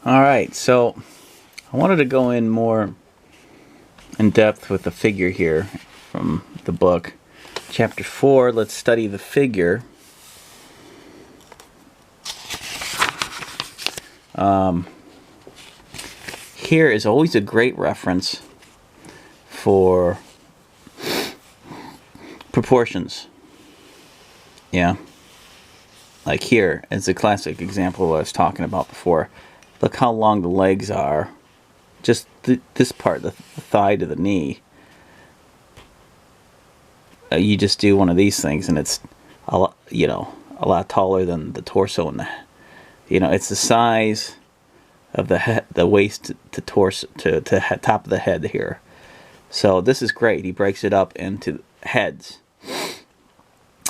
Alright, so I wanted to go in more in depth with the figure here from the book. Chapter 4, let's study the figure. Here is always a great reference for proportions. Yeah. Like here is a classic example I was talking about before. Look how long the legs are. Just this part, the thigh to the knee. You just do one of these things and it's a lot, a lot taller than the torso and it's the size of the head, the waist to torso to top of the head here. So this is great. He breaks it up into heads.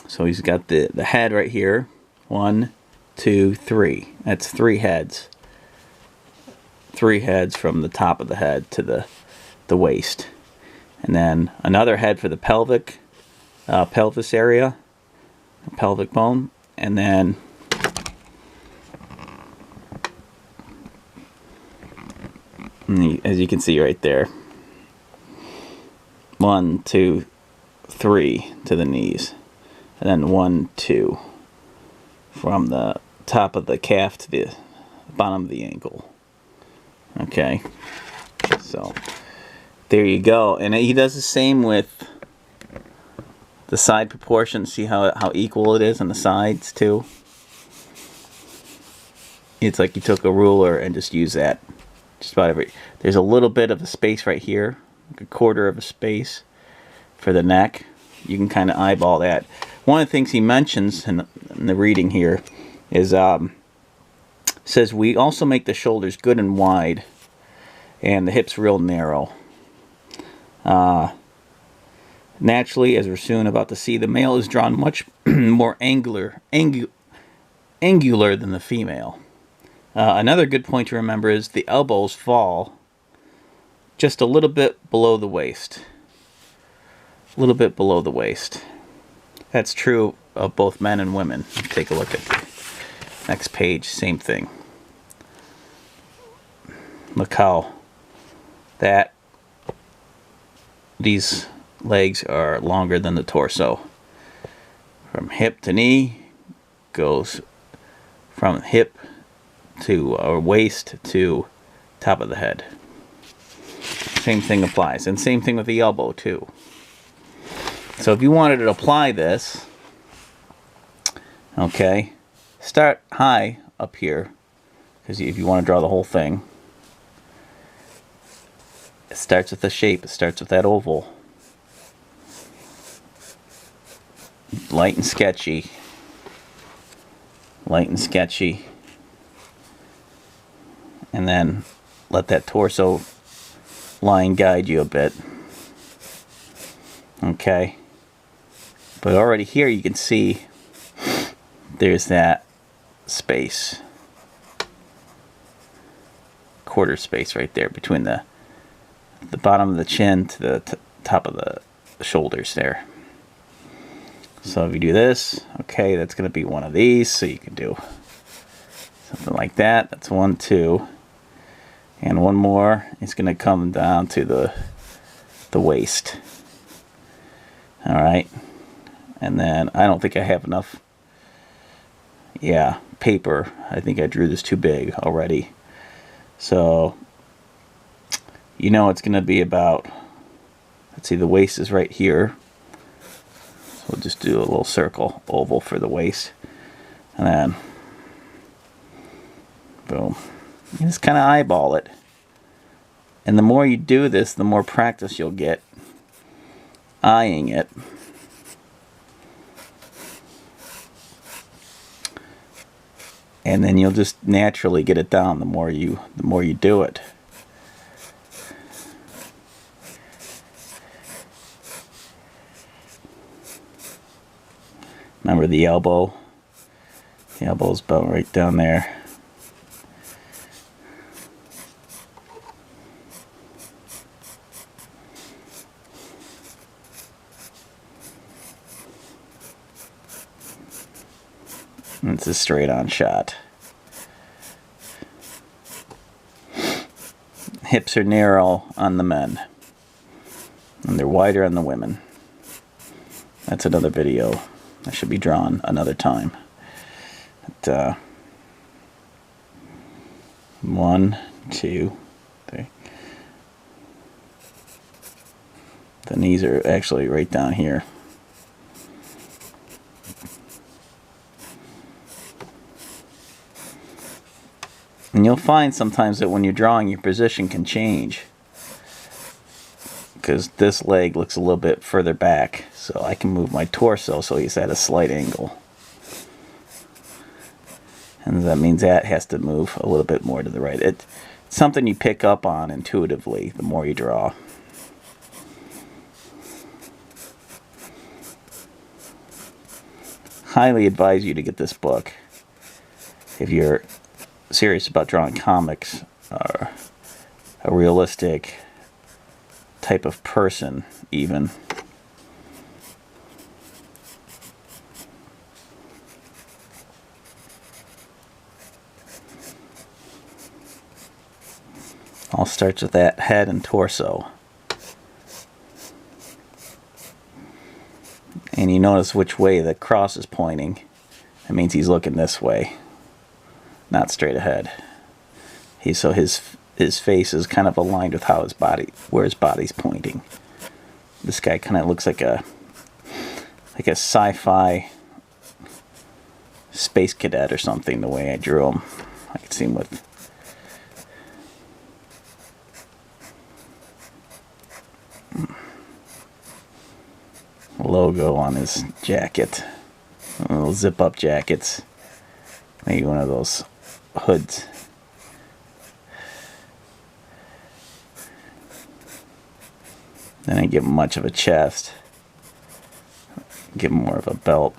So he's got the head right here. 1, 2, 3. That's 3 heads. 3 heads from the top of the head to the waist. And then another head for the pelvis area, pelvic bone. And then as you can see right there, 1, 2, 3 to the knees. And then 1, 2 from the top of the calf to the bottom of the ankle. Okay, so there you go. And he does the same with the side proportions. See how equal it is on the sides too? It's like you took a ruler and just use that. Just about every. There's a little bit of a space right here, like a quarter of a space for the neck. You can kind of eyeball that. One of the things he mentions in the reading here is says we also make the shoulders good and wide and the hips real narrow. Naturally, as we're soon about to see, the male is drawn much more angular than the female. Another good point to remember is the elbows fall just a little bit below the waist. A little bit below the waist. That's true of both men and women. Take a look at the next page. Same thing. Look how these legs are longer than the torso. From hip to knee goes from hip to waist to top of the head. Same thing applies, and same thing with the elbow too. So if you wanted to apply this, okay, start high up here, because if you want to draw the whole thing, it starts with the shape. It starts with that oval. Light and sketchy. Light and sketchy. And then let that torso line guide you a bit. Okay. But already here you can see there's that space. Quarter space right there between the bottom of the chin to the top of the shoulders there. So if you do this, okay, that's going to be one of these. So you can do something like that. That's 1, 2. And one more is going to come down to the waist. Alright. And then I don't think I have enough paper. I think I drew this too big already. So it's going to be about, let's see, the waist is right here. So we'll just do a little circle, oval for the waist. And then, boom. You just kind of eyeball it. And the more you do this, the more practice you'll get eyeing it. And then you'll just naturally get it down the more you do it. Remember the elbow? The elbow's about right down there. It's a straight on shot. hips are narrow on the men, and they're wider on the women. That's another video that should be drawn another time. But, 1, 2, 3. The knees are actually right down here. And you'll find sometimes that when you're drawing, your position can change. Because this leg looks a little bit further back. So I can move my torso so he's at a slight angle. And that means that has to move a little bit more to the right. It's something you pick up on intuitively the more you draw. Highly advise you to get this book if you're serious about drawing comics or a realistic type of person even. All starts with that head and torso. And you notice which way the cross is pointing. That means he's looking this way, not straight ahead. So his face is kind of aligned with how where his body's pointing. This guy kind of looks like a sci-fi space cadet or something, the way I drew him. I could see him with logo on his jacket. Little zip-up jackets. Maybe one of those hoods. Then I give him much of a chest. Give him more of a belt.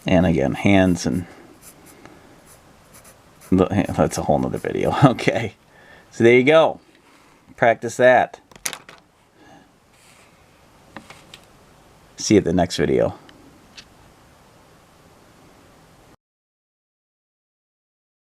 And again, hands and... That's a whole nother video. Okay. So there you go. Practice that. See you at the next video.